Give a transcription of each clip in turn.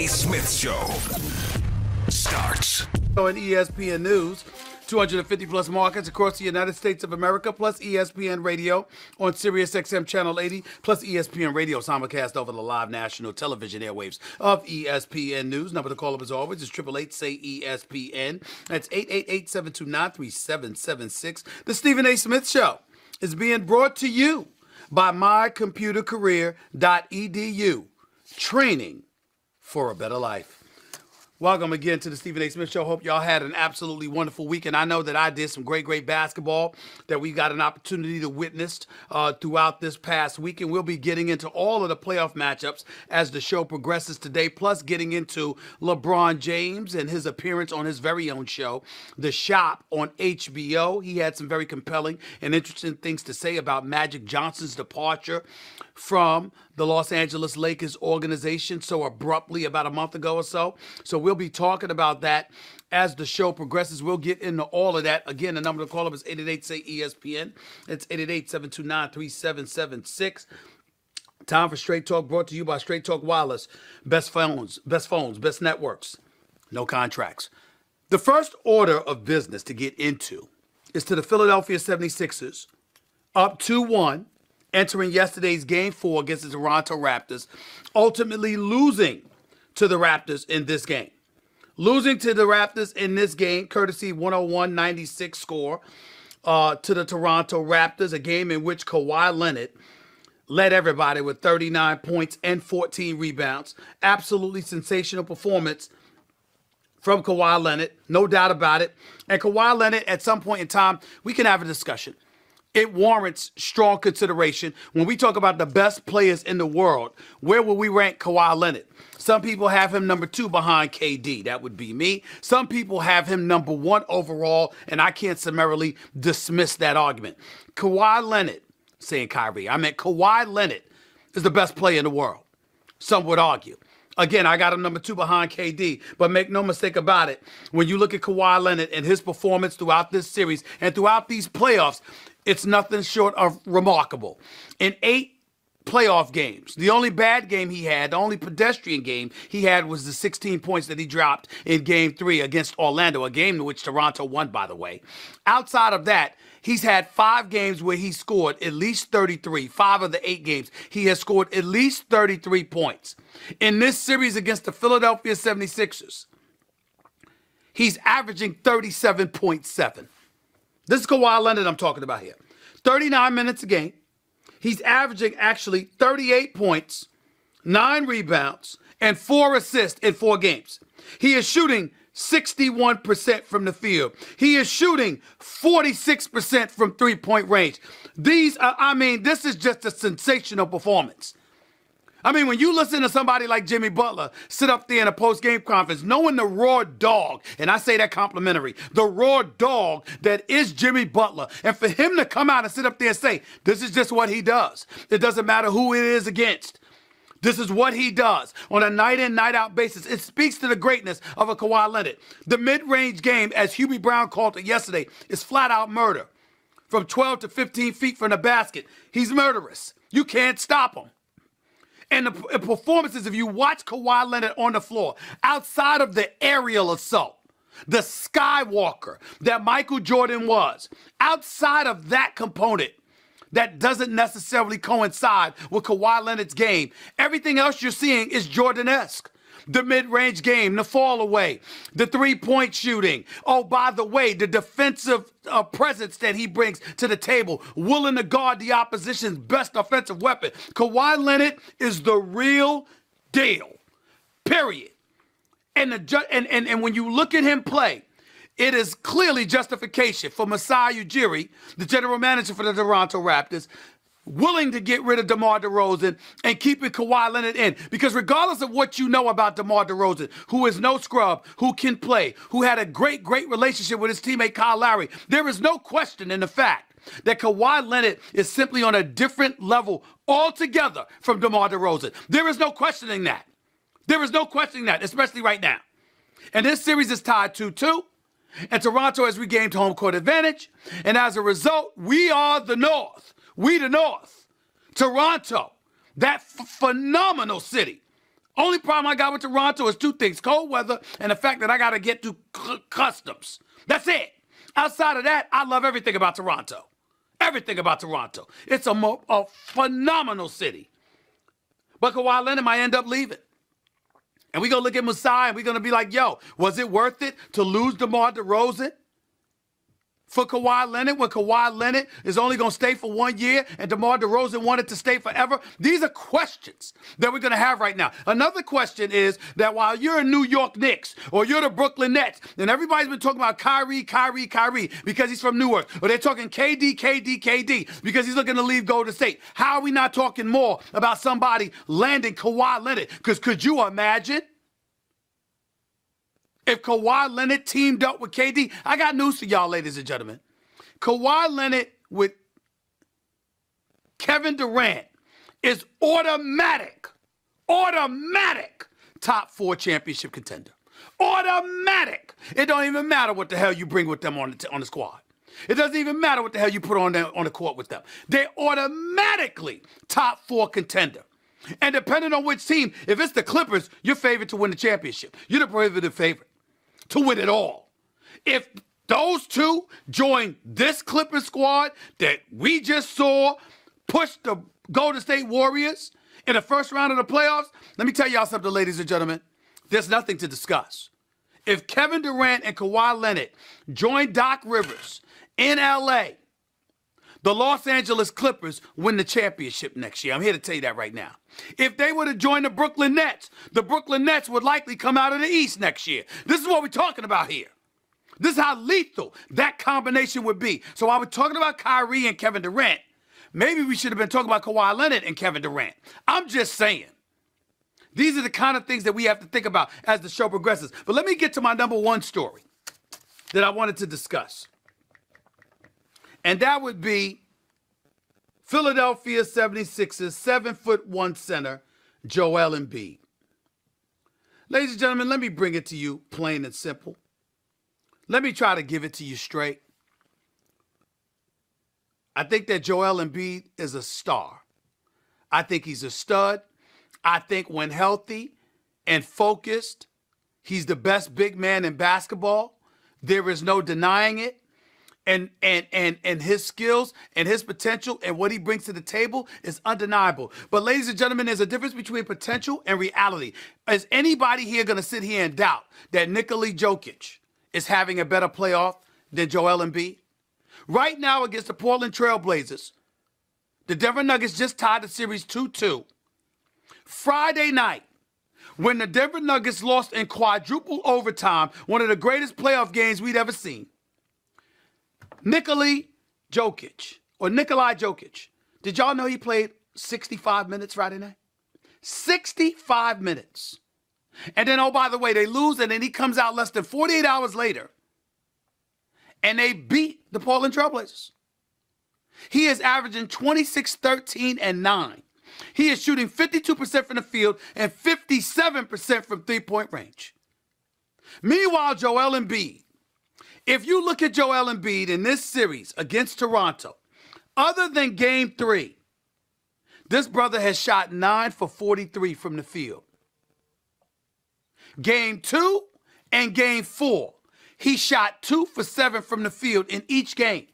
A. Smith Show starts. On ESPN News, 250 plus markets across the United States of America, plus ESPN Radio on Sirius XM Channel 80, plus ESPN Radio simulcast over the live national television airwaves of ESPN News. Number to call up as always is 888-SAY-ESPN. That's 888-729-3776. The Stephen A. Smith Show is being brought to you by mycomputercareer.edu. Training for a better life. Welcome again to the Stephen A. Smith Show. Hope y'all had an absolutely wonderful week. And I know that I did some great basketball that we got an opportunity to witness throughout this past week. And we'll be getting into all of the playoff matchups as the show progresses today, plus getting into LeBron James and his appearance on his very own show, The Shop on HBO. He had some very compelling and interesting things to say about Magic Johnson's departure from the Los Angeles Lakers organization so abruptly about a month ago or so. So we'll be talking about that as the show progresses. We'll get into all of that. Again, the number to call up is 888-SAY-ESPN. It's 888-729-3776. Time for Straight Talk, brought to you by Straight Talk Wireless. Best phones, best networks, no contracts. The first order of business to get into is to the Philadelphia 76ers, up 2-1. Entering yesterday's Game 4 against the Toronto Raptors, ultimately losing to the Raptors in this game. Losing to the Raptors in this game, courtesy 101-96 score to the Toronto Raptors, a game in which Kawhi Leonard led everybody with 39 points and 14 rebounds. Absolutely sensational performance from Kawhi Leonard, no doubt about it. And Kawhi Leonard, at some point in time, we can have a discussion. It warrants strong consideration. When we talk about the best players in the world, where will we rank Kawhi Leonard? Some people have him number 2 behind KD. That would be me. Some people have him number 1 overall, and I can't summarily dismiss that argument. Kawhi Leonard, saying Kyrie, I meant Kawhi Leonard is the best player in the world. Some would argue. Again, I got him number 2 behind KD, but make no mistake about it. When you look at Kawhi Leonard and his performance throughout this series and throughout these playoffs, it's nothing short of remarkable. In 8 playoff games, the only bad game he had, the only pedestrian game he had was the 16 points that he dropped in Game 3 against Orlando, a game in which Toronto won, by the way. Outside of that, he's had 5 games where he scored at least 33. 5 of the 8 games, he has scored at least 33 points. In this series against the Philadelphia 76ers, he's averaging 37.7. This is Kawhi Leonard I'm talking about here. 39 minutes a game. He's averaging actually 38 points, 9 rebounds, and 4 assists in 4 games. He is shooting 61% from the field. He is shooting 46% from three-point range. This is just a sensational performance. I mean, when you listen to somebody like Jimmy Butler sit up there in a post-game conference, knowing the raw dog, and I say that complimentary, the raw dog that is Jimmy Butler, and for him to come out and sit up there and say, this is just what he does. It doesn't matter who it is against. This is what he does on a night-in, night-out basis. It speaks to the greatness of a Kawhi Leonard. The mid-range game, as Hubie Brown called it yesterday, is flat-out murder. From 12 to 15 feet from the basket, he's murderous. You can't stop him. And the performances, if you watch Kawhi Leonard on the floor, outside of the aerial assault, the skywalker that Michael Jordan was, outside of that component that doesn't necessarily coincide with Kawhi Leonard's game, everything else you're seeing is Jordan-esque. The mid-range game, the fall away, the three-point shooting. Oh, by the way, the defensive presence that he brings to the table, willing to guard the opposition's best offensive weapon. Kawhi Leonard is the real deal, period. And when you look at him play, it is clearly justification for Masai Ujiri, the general manager for the Toronto Raptors, willing to get rid of DeMar DeRozan and keeping Kawhi Leonard in. Because regardless of what you know about DeMar DeRozan, who is no scrub, who can play, who had a great relationship with his teammate Kyle Lowry, there is no question in the fact that Kawhi Leonard is simply on a different level altogether from DeMar DeRozan. There is no questioning that. There is no questioning that, especially right now. And this series is tied 2-2. And Toronto has regained home court advantage. And as a result, we are the North. We the North. Toronto, that phenomenal city Only problem I got with Toronto is two things: cold weather and the fact that I got to get through customs. That's it. Outside of that, I love everything about Toronto. Everything about Toronto. It's a phenomenal city. But Kawhi Leonard might end up leaving. And we're going to look at Masai and we're going to be like, yo, was it worth it to lose DeMar DeRozan for Kawhi Leonard when Kawhi Leonard is only going to stay for 1 year and DeMar DeRozan wanted to stay forever? These are questions that we're going to have right now. Another question is that while you're in New York Knicks or you're the Brooklyn Nets, and everybody's been talking about Kyrie because he's from Newark, or they're talking KD because he's looking to leave Golden State. How are we not talking more about somebody landing Kawhi Leonard? Because could you imagine if Kawhi Leonard teamed up with KD? I got news for y'all, ladies and gentlemen. Kawhi Leonard with Kevin Durant is automatic top 4 championship contender. Automatic. It don't even matter what the hell you bring with them on the squad. It doesn't even matter what the hell you put on the court with them. They're automatically top 4 contender. And depending on which team, if it's the Clippers, you're favored to win the championship. You're the prohibitive favorite to win it all. If those two join this Clippers squad that we just saw push the Golden State Warriors in the first round of the playoffs, let me tell y'all something, ladies and gentlemen. There's nothing to discuss. If Kevin Durant and Kawhi Leonard join Doc Rivers in L.A., the Los Angeles Clippers win the championship next year. I'm here to tell you that right now. If they were to join the Brooklyn Nets would likely come out of the East next year. This is what we're talking about here. This is how lethal that combination would be. So while we're talking about Kyrie and Kevin Durant, maybe we should have been talking about Kawhi Leonard and Kevin Durant. I'm just saying. These are the kind of things that we have to think about as the show progresses. But let me get to my number one story that I wanted to discuss. And that would be Philadelphia 76ers 7'1" center, Joel Embiid. Ladies and gentlemen, let me bring it to you plain and simple. Let me try to give it to you straight. I think that Joel Embiid is a star. I think he's a stud. I think when healthy and focused, he's the best big man in basketball. There is no denying it. And his skills and his potential and what he brings to the table is undeniable. But ladies and gentlemen, there's a difference between potential and reality. Is anybody here going to sit here and doubt that Nikola Jokic is having a better playoff than Joel Embiid? Right now against the Portland Trail Blazers, the Denver Nuggets just tied the series 2-2. Friday night, when the Denver Nuggets lost in quadruple overtime, one of the greatest playoff games we'd ever seen, Nikola Jokic, did y'all know he played 65 minutes Friday night? 65 minutes. And then, oh, by the way, they lose, and then he comes out less than 48 hours later, and they beat the Portland Trail Blazers. He is averaging 26, 13, and 9. He is shooting 52% from the field and 57% from three-point range. Meanwhile, Joel Embiid, if you look at Joel Embiid in this series against Toronto, other than Game 3, this brother has shot 9 for 43 from the field. Game 2 and Game 4, he shot 2 for 7 from the field in each game.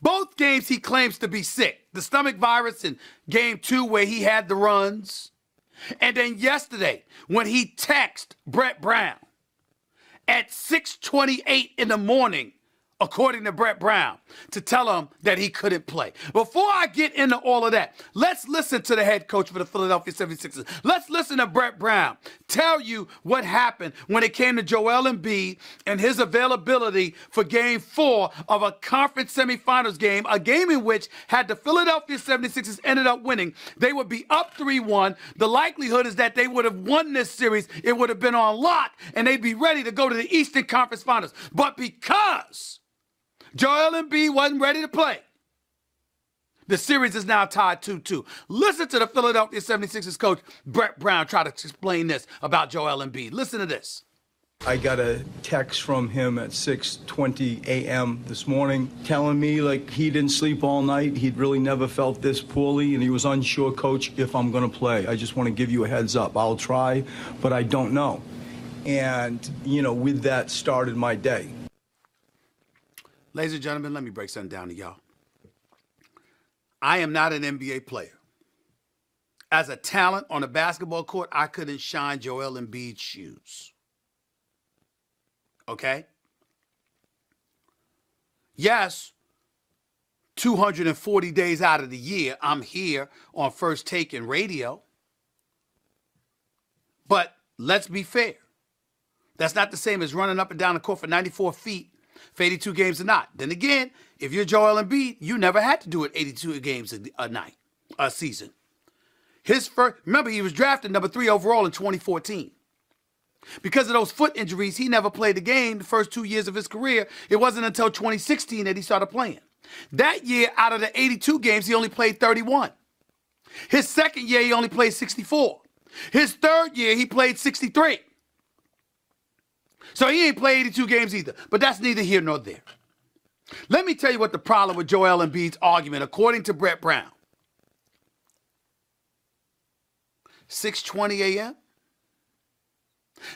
Both games he claims to be sick. The stomach virus in Game 2 where he had the runs. And then yesterday when he texted Brett Brown at 6:28 in the morning, according to Brett Brown, to tell him that he couldn't play. Before I get into all of that, let's listen to the head coach for the Philadelphia 76ers. Let's listen to Brett Brown tell you what happened when it came to Joel Embiid and his availability for Game 4 of a conference semifinals game, a game in which, had the Philadelphia 76ers ended up winning, they would be up 3-1. The likelihood is that they would have won this series. It would have been on lock, and they'd be ready to go to the Eastern Conference Finals. But because Joel Embiid wasn't ready to play, the series is now tied 2-2. Listen to the Philadelphia 76ers coach, Brett Brown, try to explain this about Joel Embiid. Listen to this. I got a text from him at 6:20 a.m. this morning telling me like he didn't sleep all night. He'd really never felt this poorly, and he was unsure, Coach, if I'm going to play. I just want to give you a heads up. I'll try, but I don't know. And, you know, with that started my day. Ladies and gentlemen, let me break something down to y'all. I am not an NBA player. As a talent on a basketball court, I couldn't shine Joel Embiid's shoes. Okay? Yes, 240 days out of the year, I'm here on First Take and radio. But let's be fair. That's not the same as running up and down the court for 94 feet for 82 games a night. Then again, if you're Joel Embiid, you never had to do it 82 games a season. His first, remember, he was drafted number 3 overall in 2014. Because of those foot injuries, he never played the game the first 2 years of his career. It wasn't until 2016 that he started playing. That year, out of the 82 games, he only played 31. His second year, he only played 64. His third year, he played 63. So he ain't played 82 games either. But that's neither here nor there. Let me tell you what the problem with Joel Embiid's argument, according to Brett Brown. 6:20 a.m.?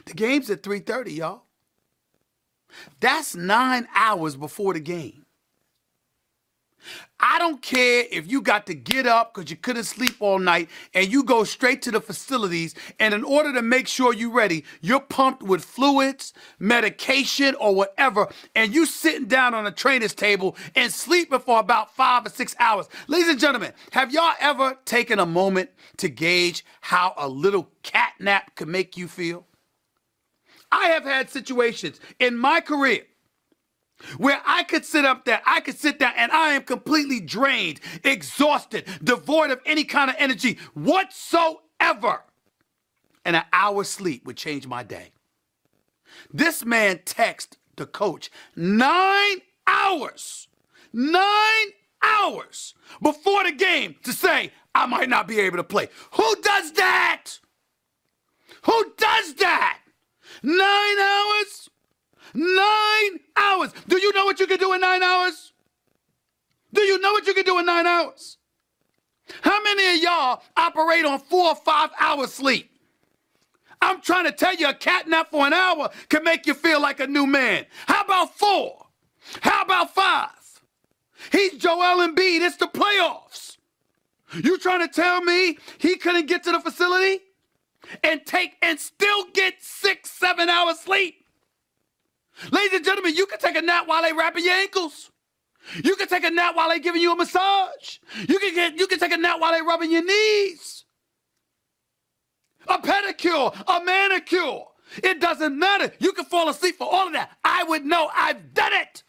The game's at 3:30, y'all. That's 9 hours before the game. I don't care if you got to get up because you couldn't sleep all night and you go straight to the facilities, and in order to make sure you're ready, you're pumped with fluids, medication, or whatever, and you sitting down on a trainer's table and sleeping for about 5 or 6 hours. Ladies and gentlemen, have y'all ever taken a moment to gauge how a little cat nap can make you feel? I have had situations in my career where I could sit down, and I am completely drained, exhausted, devoid of any kind of energy whatsoever. And an hour's sleep would change my day. This man texted the coach 9 hours before the game to say, I might not be able to play. Who does that? Who does that? 9 hours? 9 hours. Do you know what you can do in 9 hours? Do you know what you can do in 9 hours? How many of y'all operate on 4 or 5 hours sleep? I'm trying to tell you, a cat nap for an hour can make you feel like a new man. How about 4? How about 5? He's Joel Embiid. It's the playoffs. You trying to tell me he couldn't get to the facility and still get 6, 7 hours sleep? Ladies and gentlemen, you can take a nap while they wrapping your ankles. You can take a nap while they giving you a massage. You can take a nap while they rubbing your knees. A pedicure, a manicure. It doesn't matter. You can fall asleep for all of that. I would know. I've done it.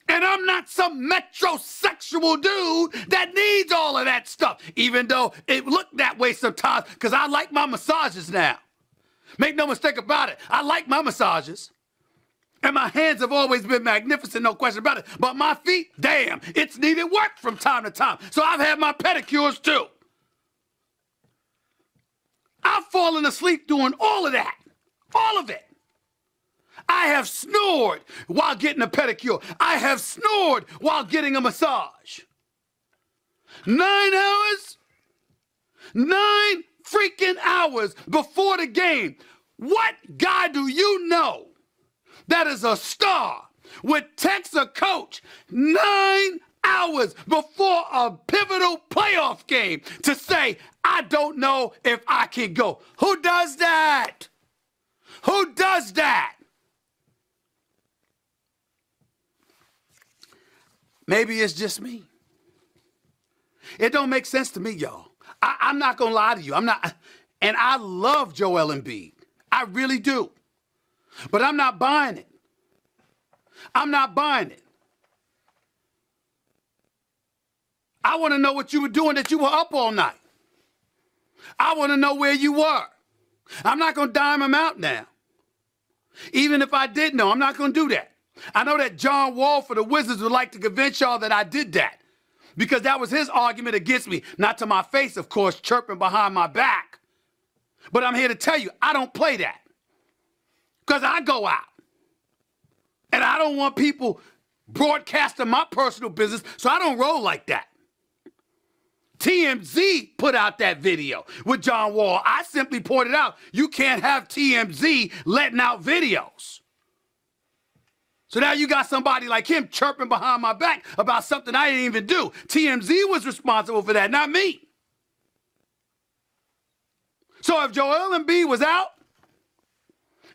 And I'm not some metrosexual dude that needs all of that stuff, even though it looked that way sometimes, because I like my massages now. Make no mistake about it. I like my massages. And my hands have always been magnificent, no question about it. But my feet, damn, it's needed work from time to time. So I've had my pedicures too. I've fallen asleep doing all of that. All of it. I have snored while getting a pedicure. I have snored while getting a massage. 9 hours? 9 freaking hours before the game. What guy do you know that is a star would text a coach 9 hours before a pivotal playoff game to say, I don't know if I can go? Who does that? Who does that? Maybe it's just me. It don't make sense to me, y'all. I'm not going to lie to you. And I love Joel Embiid. I really do. But I'm not buying it. I'm not buying it. I want to know what you were doing that you were up all night. I want to know where you were. I'm not going to dime him out now. Even if I did know, I'm not going to do that. I know that John Wall for the Wizards would like to convince y'all that I did that, because that was his argument against me. Not to my face, of course, chirping behind my back. But I'm here to tell you, I don't play that. Because I go out. And I don't want people broadcasting my personal business, so I don't roll like that. TMZ put out that video with John Wall. I simply pointed out, you can't have TMZ letting out videos. So now you got somebody like him chirping behind my back about something I didn't even do. TMZ was responsible for that, not me. So if Joel Embiid was out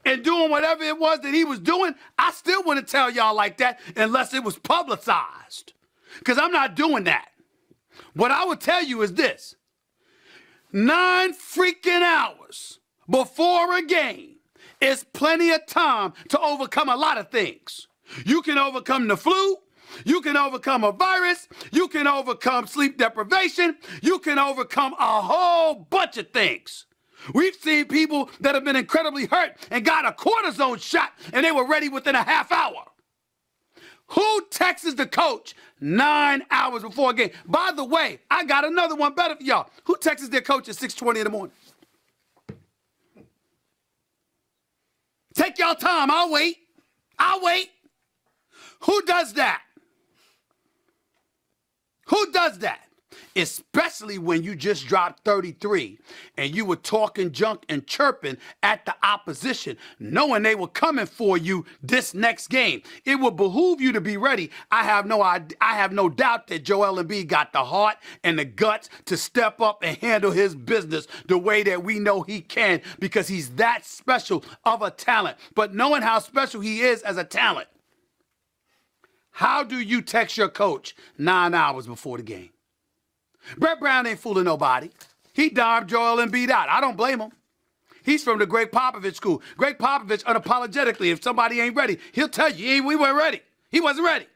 and doing whatever it was that he was doing, I still wouldn't tell y'all like that unless it was publicized. Because I'm not doing that. What I would tell you is this. 9 freaking hours before a game is plenty of time to overcome a lot of things. You can overcome the flu. You can overcome a virus. You can overcome sleep deprivation. You can overcome a whole bunch of things. We've seen people that have been incredibly hurt and got a cortisone shot and they were ready within a half hour. Who texts the coach 9 hours before a game? By the way, I got another one better for y'all. Who texts their coach at 6:20 in the morning? Take y'all time. I'll wait. I'll wait. Who does that? Who does that? Especially when you just dropped 33 and you were talking junk and chirping at the opposition, knowing they were coming for you this next game. It would behoove you to be ready. I have no doubt that Joel Embiid got the heart and the guts to step up and handle his business the way that we know he can, because he's that special of a talent. But knowing how special he is as a talent, how do you text your coach 9 hours before the game? Brett Brown ain't fooling nobody. He dimed Joel Embiid out. I don't blame him. He's from the Greg Popovich school. Greg Popovich, unapologetically, if somebody ain't ready, he'll tell you, we weren't ready. He wasn't ready.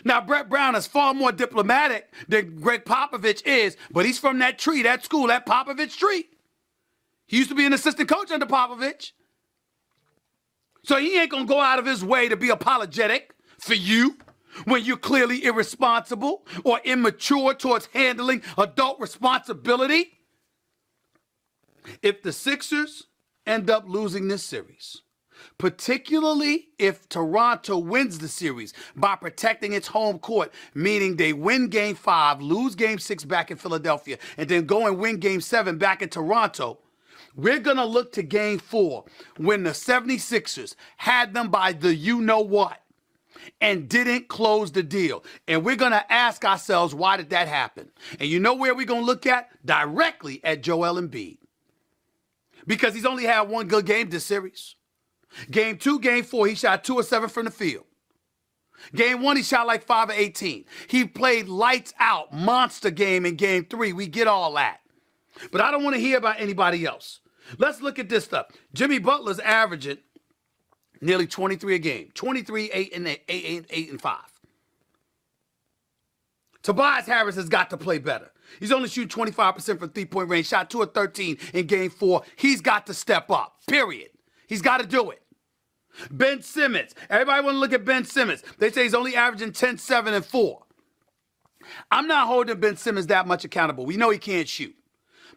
Now, Brett Brown is far more diplomatic than Greg Popovich is, but he's from that tree, that school, that Popovich tree. He used to be an assistant coach under Popovich. So he ain't going to go out of his way to be apologetic for you when you're clearly irresponsible or immature towards handling adult responsibility. If the Sixers end up losing this series, particularly if Toronto wins the series by protecting its home court, meaning they win Game 5, lose Game 6 back in Philadelphia, and then go and win Game 7 back in Toronto, we're going to look to Game 4 when the 76ers had them by the you-know-what and didn't close the deal. And we're going to ask ourselves, why did that happen? And you know where we're going to look at? Directly at Joel Embiid. Because he's only had one good game this series. Game 2, Game 4, he shot 2 of 7 from the field. Game 1, he shot like 5 of 18. He played lights out, monster game in Game 3. We get all that. But I don't want to hear about anybody else. Let's look at this stuff. Jimmy Butler's averaging nearly 23 a game. 23, 8 and 5. Tobias Harris has got to play better. He's only shooting 25% from three-point range. Shot 2 of 13 in Game 4. He's got to step up, period. He's got to do it. Ben Simmons. Everybody want to look at Ben Simmons. They say he's only averaging 10, 7, and 4. I'm not holding Ben Simmons that much accountable. We know he can't shoot.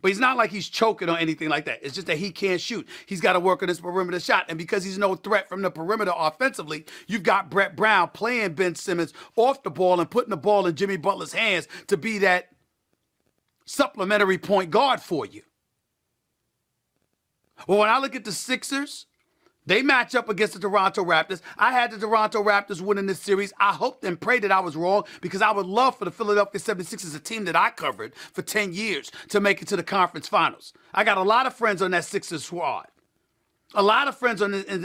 But he's not like he's choking or anything like that. It's just that he can't shoot. He's got to work on his perimeter shot. And because he's no threat from the perimeter offensively, you've got Brett Brown playing Ben Simmons off the ball and putting the ball in Jimmy Butler's hands to be that supplementary point guard for you. Well, when I look at the Sixers, they match up against the Toronto Raptors. I had the Toronto Raptors winning this series. I hoped and prayed that I was wrong, because I would love for the Philadelphia 76ers, a team that I covered for 10 years, to make it to the conference finals. I got a lot of friends on that Sixers squad. A lot of friends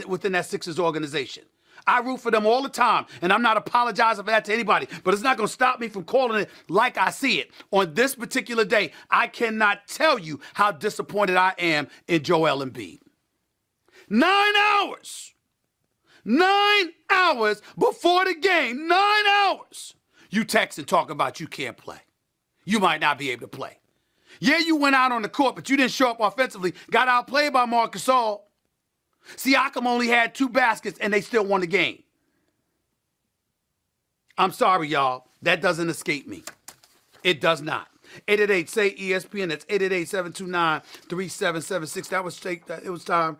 within that Sixers organization. I root for them all the time, and I'm not apologizing for that to anybody, but it's not going to stop me from calling it like I see it. On this particular day, I cannot tell you how disappointed I am in Joel Embiid. 9 hours. 9 hours before the game. 9 hours. You text and talk about you can't play. You might not be able to play. Yeah, you went out on the court, but you didn't show up offensively. Got outplayed by Marc Gasol. Siakam only had 2 baskets, and they still won the game. I'm sorry, y'all. That doesn't escape me. It does not. 888 say ESPN. That's 888-729-3776. That was straight. It was time.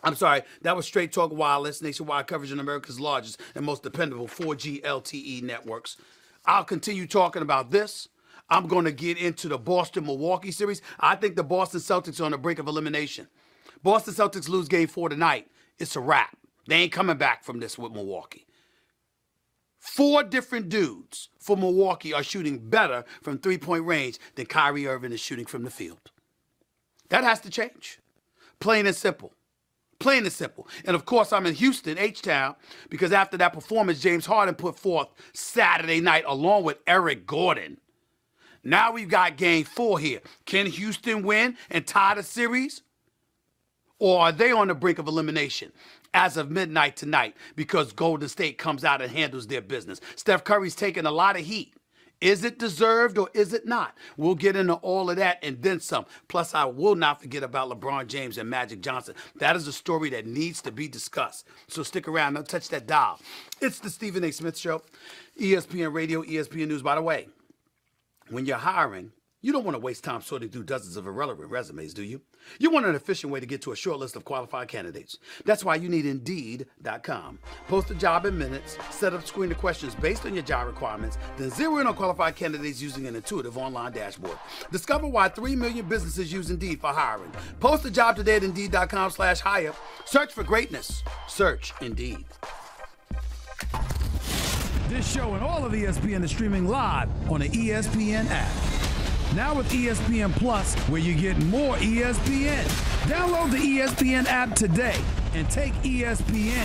I'm sorry, that was Straight Talk Wireless, nationwide coverage on America's largest and most dependable 4G LTE networks. I'll continue talking about this. I'm going to get into the Boston-Milwaukee series. I think the Boston Celtics are on the brink of elimination. Boston Celtics lose game 4 tonight. It's a wrap. They ain't coming back from this with Milwaukee. 4 different dudes for Milwaukee are shooting better from three-point range than Kyrie Irving is shooting from the field. That has to change. Plain and simple. Plain and simple. And of course, I'm in Houston, H-Town, because after that performance James Harden put forth Saturday night along with Eric Gordon. Now we've got game 4 here. Can Houston win and tie the series? Or are they on the brink of elimination as of midnight tonight because Golden State comes out and handles their business? Steph Curry's taking a lot of heat. Is it deserved or is it not? We'll get into all of that and then some. Plus, I will not forget about LeBron James and Magic Johnson. That is a story that needs to be discussed. So stick around. Don't touch that dial. It's the Stephen A. Smith Show, ESPN Radio, ESPN News. By the way, when you're hiring, you don't want to waste time sorting through dozens of irrelevant resumes, do you? You want an efficient way to get to a short list of qualified candidates. That's why you need Indeed.com. Post a job in minutes, set up screening questions based on your job requirements, then zero in on qualified candidates using an intuitive online dashboard. Discover why 3 million businesses use Indeed for hiring. Post a job today at Indeed.com/hire. Search for greatness. Search Indeed. This show and all of ESPN is streaming live on the ESPN app. Now with ESPN Plus, where you get more ESPN. Download the ESPN app today and take ESPN